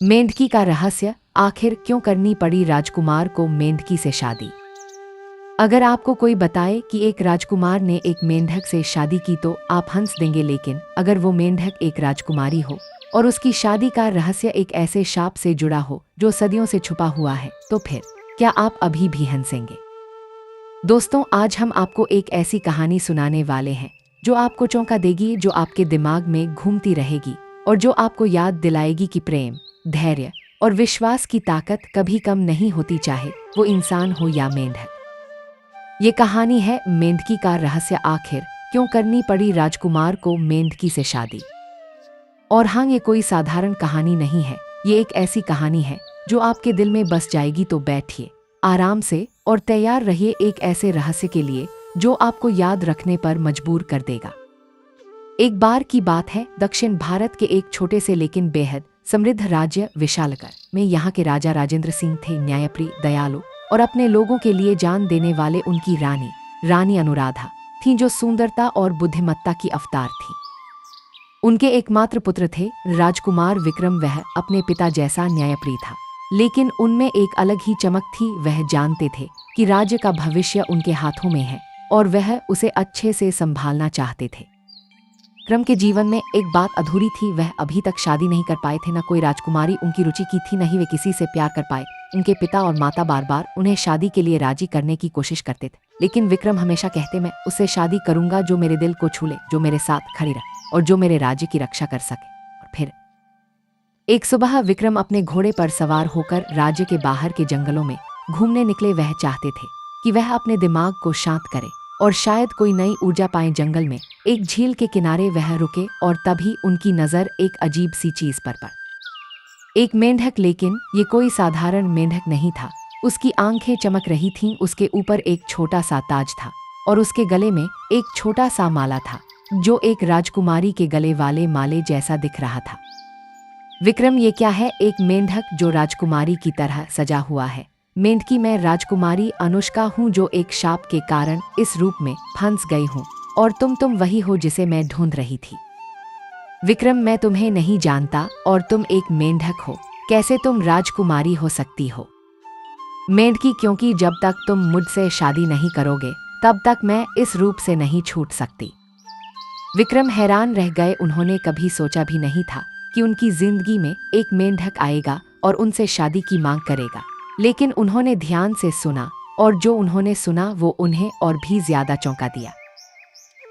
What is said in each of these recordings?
मेंढकी का रहस्य, आखिर क्यों करनी पड़ी राजकुमार को मेंढकी से शादी। अगर आपको कोई बताए कि एक राजकुमार ने एक मेंढक से शादी की तो आप हंस देंगे, लेकिन अगर वो मेंढक एक राजकुमारी हो और उसकी शादी का रहस्य एक ऐसे शाप से जुड़ा हो जो सदियों से छुपा हुआ है, तो फिर क्या आप अभी भी हंसेंगे? दोस्तों, आज हम आपको एक ऐसी कहानी सुनाने वाले हैं जो आपको चौंका देगी, जो आपके दिमाग में घूमती रहेगी और जो आपको याद दिलाएगी कि प्रेम, धैर्य और विश्वास की ताकत कभी कम नहीं होती, चाहे वो इंसान हो या मेंढक। ये कहानी है मेंढकी का रहस्य, आखिर क्यों करनी पड़ी राजकुमार को मेंढकी से शादी। और हाँ, ये कोई साधारण कहानी नहीं है, ये एक ऐसी कहानी है जो आपके दिल में बस जाएगी। तो बैठिए आराम से और तैयार रहिए एक ऐसे रहस्य के लिए जो आपको याद रखने पर मजबूर कर देगा। एक बार की बात है, दक्षिण भारत के एक छोटे से लेकिन बेहद समृद्ध राज्य विशालगढ़ में यहाँ के राजा राजेंद्र सिंह थे। न्यायप्रिय, दयालु और अपने लोगों के लिए जान देने वाले उनकी रानी अनुराधा थीं, जो सुंदरता और बुद्धिमत्ता की अवतार थी। उनके एकमात्र पुत्र थे राजकुमार विक्रम। वह अपने पिता जैसा न्यायप्रिय था, लेकिन उनमें एक अलग ही चमक थी। वह जानते थे कि राज्य का भविष्य उनके हाथों में है और वह उसे अच्छे से संभालना चाहते थे। विक्रम के जीवन में एक बात अधूरी थी, वह अभी तक शादी नहीं कर पाए थे। न कोई राजकुमारी उनकी रुचि की थी, न ही वे किसी से प्यार कर पाए। उनके पिता और माता बार बार उन्हें शादी के लिए राजी करने की कोशिश करते थे, लेकिन विक्रम हमेशा कहते, मैं उससे शादी करूंगा जो मेरे दिल को छू ले, जो मेरे साथ खड़ी रहे और जो मेरे राज्य की रक्षा कर सके। और फिर एक सुबह विक्रम अपने घोड़े पर सवार होकर राज्य के बाहर के जंगलों में घूमने निकले। वह चाहते थे कि वह अपने दिमाग को शांत करे और शायद कोई नई ऊर्जा पाए। जंगल में एक झील के किनारे वह रुके और तभी उनकी नजर एक अजीब सी चीज पर पड़ी। एक मेंढक, लेकिन ये कोई साधारण मेंढक नहीं था। उसकी आंखें चमक रही थीं, उसके ऊपर एक छोटा सा ताज था और उसके गले में एक छोटा सा माला था जो एक राजकुमारी के गले वाले माले जैसा दिख रहा था। विक्रम, ये क्या है? एक मेंढक जो राजकुमारी की तरह सजा हुआ है। मेंढकी, मैं राजकुमारी अनुष्का हूँ जो एक शाप के कारण इस रूप में फंस गई हूँ, और तुम वही हो जिसे मैं ढूंढ रही थी। विक्रम, मैं तुम्हें नहीं जानता और तुम एक मेंढक हो, कैसे तुम राजकुमारी हो सकती हो? मेंढकी, क्योंकि जब तक तुम मुझसे शादी नहीं करोगे तब तक मैं इस रूप से नहीं छूट सकती। विक्रम हैरान रह गए, उन्होंने कभी सोचा भी नहीं था कि उनकी जिंदगी में एक मेंढक आएगा और उनसे शादी की मांग करेगा। लेकिन उन्होंने ध्यान से सुना और जो उन्होंने सुना वो उन्हें और भी ज्यादा चौंका दिया।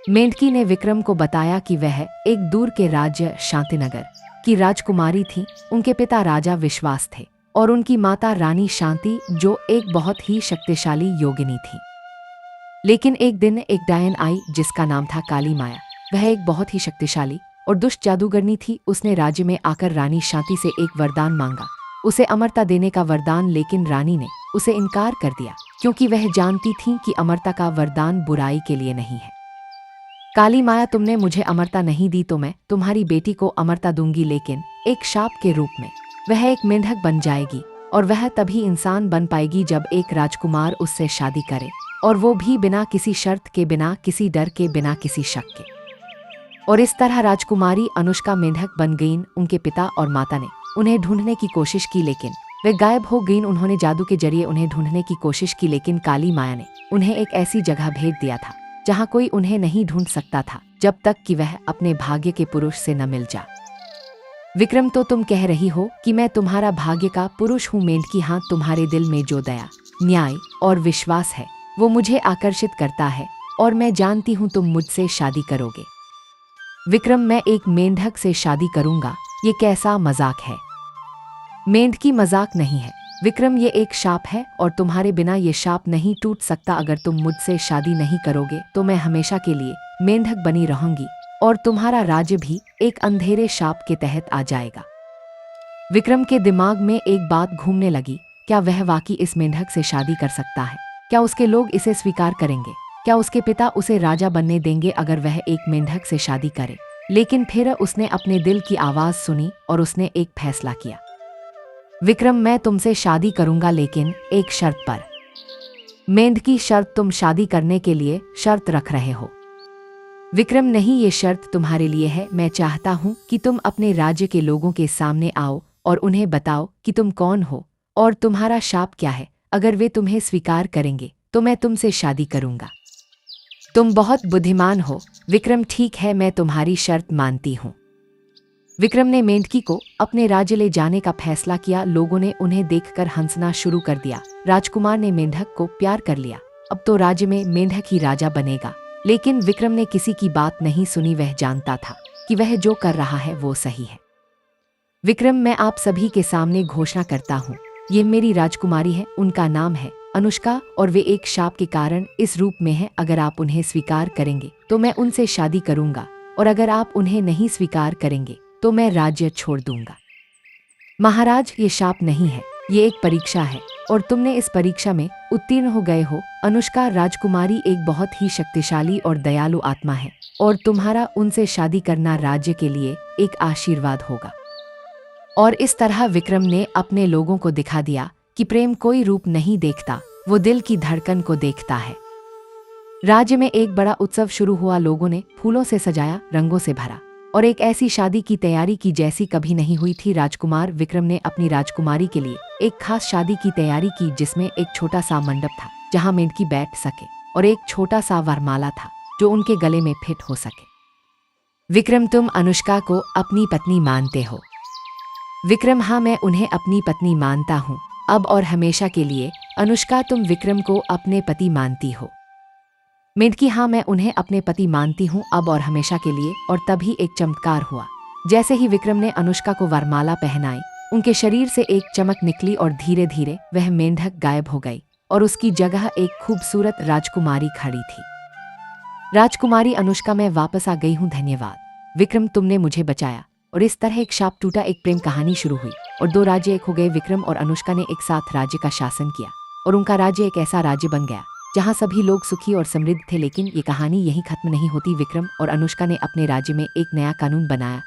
मेंढकी ने विक्रम को बताया कि वह एक दूर के राज्य शांतिनगर की राजकुमारी थी। उनके पिता राजा विश्वास थे और उनकी माता रानी शांति, जो एक बहुत ही शक्तिशाली योगिनी थी। लेकिन एक दिन एक डायन आई जिसका नाम था काली माया। वह एक बहुत ही शक्तिशाली और दुष्ट जादूगरनी थी। उसने राज्य में आकर रानी शांति से एक वरदान मांगा, उसे अमरता देने का वरदान, लेकिन रानी ने उसे इनकार कर दिया क्योंकि वह जानती थी कि अमरता का वरदान बुराई के लिए नहीं है। काली माया, तुमने मुझे अमरता नहीं दी तो मैं तुम्हारी बेटी को अमरता दूंगी, लेकिन एक शाप के रूप में। वह एक मेंढक बन जाएगी और वह तभी इंसान बन पाएगी जब एक राजकुमार उससे शादी करे, और वो भी बिना किसी शर्त के, बिना किसी डर के, बिना किसी शक के। और इस तरह राजकुमारी अनुष्का मेंढक बन गईं। उनके पिता और माता ने उन्हें ढूंढने की कोशिश की, लेकिन वे गायब हो गईं। उन्होंने जादू के जरिए उन्हें ढूंढने की कोशिश की, लेकिन काली माया ने उन्हें एक ऐसी जगह भेज दिया था जहां कोई उन्हें नहीं ढूंढ सकता था जब तक कि वह अपने भाग्य के पुरुष से न मिल जा। विक्रम, तो तुम कह रही हो कि मैं तुम्हारा भाग्य का पुरुष हूँ? मेंढकी, हाँ, तुम्हारे दिल में जो दया, न्याय और विश्वास है वो मुझे आकर्षित करता है और मैं जानती हूँ तुम मुझसे शादी करोगे। विक्रम, मैं एक मेंढक से शादी करूंगा, ये कैसा मजाक है? मेंढकी, मजाक नहीं है विक्रम, ये एक शाप है और तुम्हारे बिना ये शाप नहीं टूट सकता। अगर तुम मुझसे शादी नहीं करोगे तो मैं हमेशा के लिए मेंढक बनी रहूंगी और तुम्हारा राज्य भी एक अंधेरे शाप के तहत आ जाएगा। विक्रम के दिमाग में एक बात घूमने लगी, क्या वह वाकई इस मेंढक से शादी कर सकता है? क्या उसके लोग इसे स्वीकार करेंगे? क्या उसके पिता उसे राजा बनने देंगे अगर वह एक मेंढक से शादी करे? लेकिन फिर उसने अपने दिल की आवाज सुनी और उसने एक फैसला किया। विक्रम, मैं तुमसे शादी करूंगा, लेकिन एक शर्त पर। मेंढकी, शर्त? तुम शादी करने के लिए शर्त रख रहे हो? विक्रम, नहीं, ये शर्त तुम्हारे लिए है। मैं चाहता हूं कि तुम अपने राज्य के लोगों के सामने आओ और उन्हें बताओ कि तुम कौन हो और तुम्हारा शाप क्या है। अगर वे तुम्हें स्वीकार करेंगे तो मैं तुमसे शादी करूंगा। तुम बहुत बुद्धिमान हो विक्रम। ठीक है, मैं तुम्हारी शर्त मानती हूँ। विक्रम ने मेंढकी को अपने राज्य ले जाने का फैसला किया। लोगों ने उन्हें देखकर हंसना शुरू कर दिया। राजकुमार ने मेंढक को प्यार कर लिया। अब तो राज्य में मेंढक ही राजा बनेगा। लेकिन विक्रम ने किसी की बात नहीं सुनी। वह जानता था कि वह जो कर रहा है वो सही है। विक्रम, मैं आप सभी के सामने घोषणा करता हूँ, ये मेरी राजकुमारी है। उनका नाम है अनुष्का और वे एक शाप के कारण इस रूप में है। अगर आप उन्हें स्वीकार करेंगे तो मैं उनसे शादी करूंगा, और अगर आप उन्हें नहीं स्वीकार करेंगे तो मैं राज्य छोड़ दूंगा। महाराज, ये शाप नहीं है, ये एक परीक्षा है और तुमने इस परीक्षा में उत्तीर्ण हो गए हो। अनुष्का राजकुमारी एक बहुत ही शक्तिशाली और दयालु आत्मा है और तुम्हारा उनसे शादी करना राज्य के लिए एक आशीर्वाद होगा। और इस तरह विक्रम ने अपने लोगों को दिखा दिया कि प्रेम कोई रूप नहीं देखता, वो दिल की धड़कन को देखता है। राज्य में एक बड़ा उत्सव शुरू हुआ। लोगों ने फूलों से सजाया, रंगों से भरा और एक ऐसी शादी की तैयारी की जैसी कभी नहीं हुई थी। राजकुमार विक्रम ने अपनी राजकुमारी के लिए एक खास शादी की तैयारी की, जिसमें एक छोटा सा मंडप था जहां मेंढकी बैठ सके और एक छोटा सा वरमाला था जो उनके गले में फिट हो सके। विक्रम, तुम अनुष्का को अपनी पत्नी मानते हो? विक्रम, हाँ, मैं उन्हें अपनी पत्नी मानता हूँ, अब और हमेशा के लिए। अनुष्का, तुम विक्रम को अपने पति मानती हो? मेंढकी, हाँ, मैं उन्हें अपने पति मानती हूँ, अब और हमेशा के लिए। और तभी एक चमत्कार हुआ। जैसे ही विक्रम ने अनुष्का को वरमाला पहनाई, उनके शरीर से एक चमक निकली और धीरे धीरे वह मेंढक गायब हो गई और उसकी जगह एक खूबसूरत राजकुमारी खड़ी थी। राजकुमारी अनुष्का, मैं वापस आ गई हूँ, धन्यवाद। विक्रम, तुमने मुझे बचाया। और इस तरह एक शाप टूटा, एक प्रेम कहानी शुरू हुई और दो राज्य एक हो गए। विक्रम और अनुष्का ने एक साथ राज्य का शासन किया और उनका राज्य एक ऐसा राज्य बन गया जहां सभी लोग सुखी और समृद्ध थे। लेकिन ये कहानी यहीं खत्म नहीं होती। विक्रम और अनुष्का ने अपने राज्य में एक नया कानून बनाया।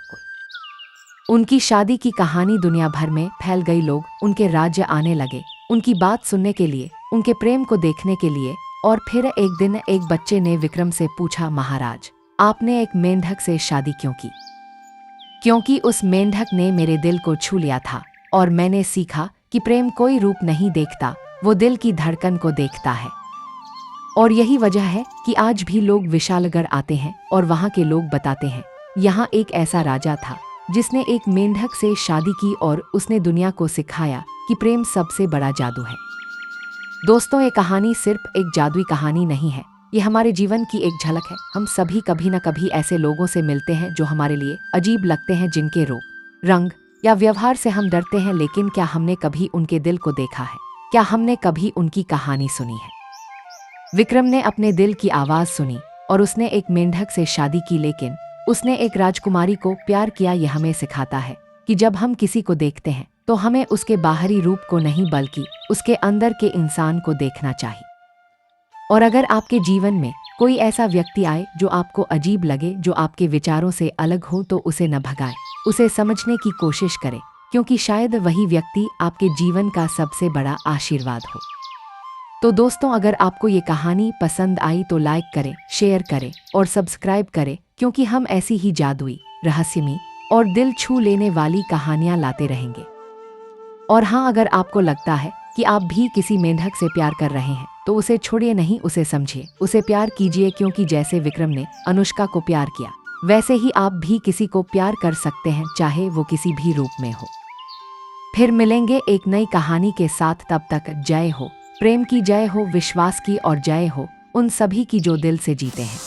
उनकी शादी की कहानी दुनिया भर में फैल गई। लोग उनके राज्य आने लगे, उनकी बात सुनने के लिए, उनके प्रेम को देखने के लिए। और फिर एक दिन एक बच्चे ने विक्रम से पूछा, महाराज, आपने एक मेंढक से शादी क्यों की? क्योंकि उस मेंढक ने मेरे दिल को छू लिया था और मैंने सीखा कि प्रेम कोई रूप नहीं देखता, वो दिल की धड़कन को देखता है। और यही वजह है कि आज भी लोग विशालगढ़ आते हैं और वहाँ के लोग बताते हैं, यहाँ एक ऐसा राजा था जिसने एक मेंढक से शादी की और उसने दुनिया को सिखाया कि प्रेम सबसे बड़ा जादू है। दोस्तों, ये कहानी सिर्फ एक जादुई कहानी नहीं है, ये हमारे जीवन की एक झलक है। हम सभी कभी न कभी ऐसे लोगों से मिलते हैं जो हमारे लिए अजीब लगते हैं, जिनके रूप, रंग या व्यवहार से हम डरते हैं। लेकिन क्या हमने कभी उनके दिल को देखा है? क्या हमने कभी उनकी कहानी सुनी है? विक्रम ने अपने दिल की आवाज सुनी और उसने एक मेंढक से शादी की, लेकिन उसने एक राजकुमारी को प्यार किया। यह हमें सिखाता है कि जब हम किसी को देखते हैं तो हमें उसके बाहरी रूप को नहीं बल्कि उसके अंदर के इंसान को देखना चाहिए। और अगर आपके जीवन में कोई ऐसा व्यक्ति आए जो आपको अजीब लगे, जो आपके विचारों से अलग हो, तो उसे न भगाए, उसे समझने की कोशिश करें, क्योंकि शायद वही व्यक्ति आपके जीवन का सबसे बड़ा आशीर्वाद हो। तो दोस्तों, अगर आपको ये कहानी पसंद आई तो लाइक करें, शेयर करें और सब्सक्राइब करें, क्योंकि हम ऐसी ही जादुई, रहस्यमयी और दिल छू लेने वाली कहानियां लाते रहेंगे। और हाँ, अगर आपको लगता है कि आप भी किसी मेंढक से प्यार कर रहे हैं तो उसे छोड़िए नहीं, उसे समझिए, उसे प्यार कीजिए, क्योंकि जैसे विक्रम ने अनुष्का को प्यार किया, वैसे ही आप भी किसी को प्यार कर सकते हैं, चाहे वो किसी भी रूप में हो। फिर मिलेंगे एक नई कहानी के साथ, तब तक जय हो, प्रेम की जय हो, विश्वास की और जय हो उन सभी की जो दिल से जीते हैं।